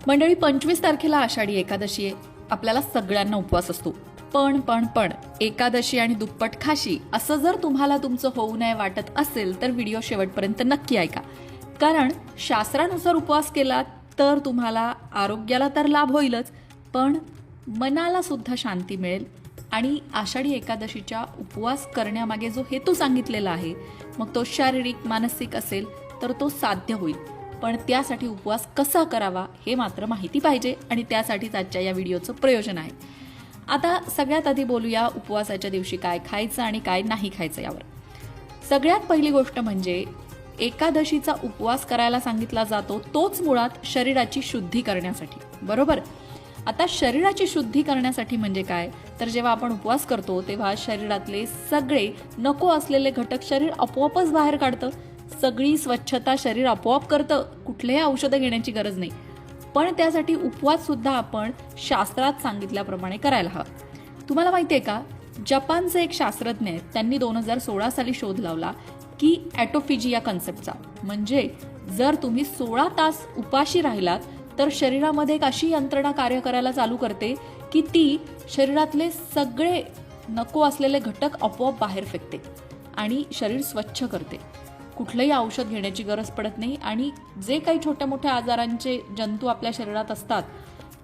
मंडळी 25 तारखेला आषाढी एकादशी आहे. आपल्याला सगळ्यांना उपवास असतो. पण एकादशी आणि दुप्पट खाशी असं जर तुम्हाला तुमचं होऊ नये वाटत असेल तर व्हिडिओ शेवटपर्यंत नक्की ऐका. कारण शास्त्रानुसार उपवास केला तर तुम्हाला आरोग्याला तर लाभ होईलच, पण मनाला सुद्धा शांती मिळेल. आणि आषाढी एकादशीच्या उपवास करण्यामागे जो हेतू सांगितलेला आहे, मग तो शारीरिक मानसिक असेल तर तो साध्य होईल. पण त्यासाठी उपवास कसा करावा हे मात्र माहिती पाहिजे आणि त्यासाठीच आजच्या या व्हिडिओचं प्रयोजन आहे. आता सगळ्यात आधी बोलूया उपवासाच्या दिवशी काय खायचं आणि काय नाही खायचं यावर. सगळ्यात पहिली गोष्ट म्हणजे एकादशीचा उपवास करायला सांगितला जातो तोच मुळात शरीराची शुद्धी करण्यासाठी, बरोबर. आता शरीराची शुद्धी करण्यासाठी म्हणजे काय, तर जेव्हा आपण उपवास करतो तेव्हा शरीरातले सगळे नको असलेले घटक शरीर आपोआपच बाहेर काढतं. सगळी स्वच्छता शरीर आपोआप करतं, कुठलेही औषधं घेण्याची गरज नाही. पण त्यासाठी उपवास सुद्धा आपण शास्त्रात सांगितल्याप्रमाणे करायला हवा. तुम्हाला माहिती आहे का, जपानचे एक शास्त्रज्ञ आहेत, त्यांनी 2016 साली शोध लावला की ॲटोफिजी या कन्सेप्टचा. म्हणजे जर तुम्ही 16 तास उपाशी राहिलात तर शरीरामध्ये एक अशी यंत्रणा कार्य करायला चालू करते की ती शरीरातले सगळे नको असलेले घटक आपोआप बाहेर फेकते आणि शरीर स्वच्छ करते. कुठलंही औषध घेण्याची गरज पडत नाही आणि जे काही छोट्या मोठ्या आजारांचे जंतू आपल्या शरीरात असतात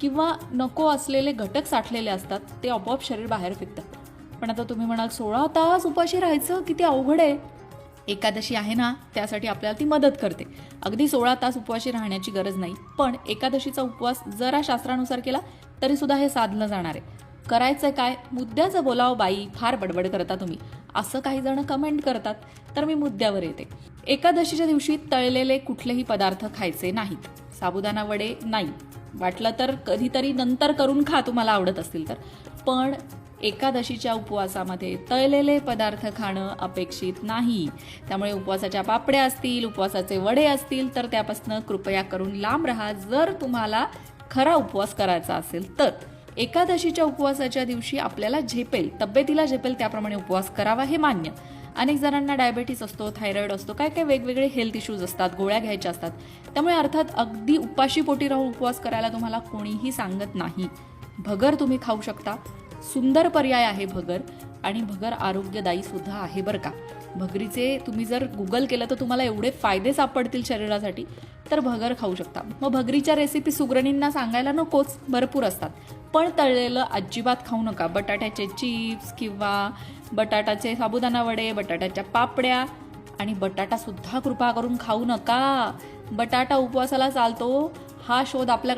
किंवा नको असलेले घटक साठलेले असतात ते आपोआप शरीर बाहेर फेकतात. पण आता तुम्ही म्हणाल 16 तास उपाशी राहायचं किती अवघड आहे. एकादशी आहे ना, त्यासाठी आपल्याला ती मदत करते. अगदी 16 तास उपवाशी राहण्याची गरज नाही, पण एकादशीचा उपवास जरा शास्त्रानुसार केला तरी सुद्धा हे साधलं जाणार आहे. करायचं काय, मुद्द्याचं बोलावं बाई, फार बडबड करता तुम्ही, असं काही जण कमेंट करतात. तर मी मुद्द्यावर येते. एकादशीच्या दिवशी तळलेले कुठलेही पदार्थ खायचे नाहीत. साबुदाणा वडे नाही, वाटलं तर कधीतरी नंतर करून खा तुम्हाला आवडत असतील तर. पण एकादशीच्या उपवासामध्ये तळलेले पदार्थ खाणं अपेक्षित नाही. त्यामुळे उपवासाच्या पापड्या असतील, उपवासाचे वडे असतील तर त्यापासून कृपया करून लांब राहा, जर तुम्हाला खरा उपवास करायचा असेल तर. एकादशीच्या उपवासाच्या दिवशी आपल्याला झेपेल, तब्येतीला झेपेल त्याप्रमाणे उपवास करावा हे मान्य. अनेक जणांना डायबेटीस असतो, थायरॉइड असतो, काय काय वेगवेगळे हेल्थ इश्यूज असतात, गोळ्या घ्यायच्या असतात. त्यामुळे अर्थात अगदी उपाशी पोटी राहून उपवास करायला तुम्हाला कोणीही सांगत नाही. भगर तुम्ही खाऊ शकता, सुंदर पर्याय आहे भगर, आणि भगर आरोग्यदायी सुद्धा आहे बरं का. भगरीचे तुम्ही जर गुगल केलं तर तुम्हाला एवढे फायदे सापडतील शरीरासाठी, तर भगर खाऊ शकता. मग भगरीच्या रेसिपी सुगरणींना सांगायला नकोच, भरपूर असतात. पण तळलेलं अजिबात खाऊ नका. बटाट्याचे चिप्स किंवा बटाटाचे साबुदाणा वडे, बटाट्याच्या पापड्या, आणि बटाटा सुद्धा कृपा करून खाऊ नका. बटाटा उपवासाला चालतो हा शोध आपल्याकडे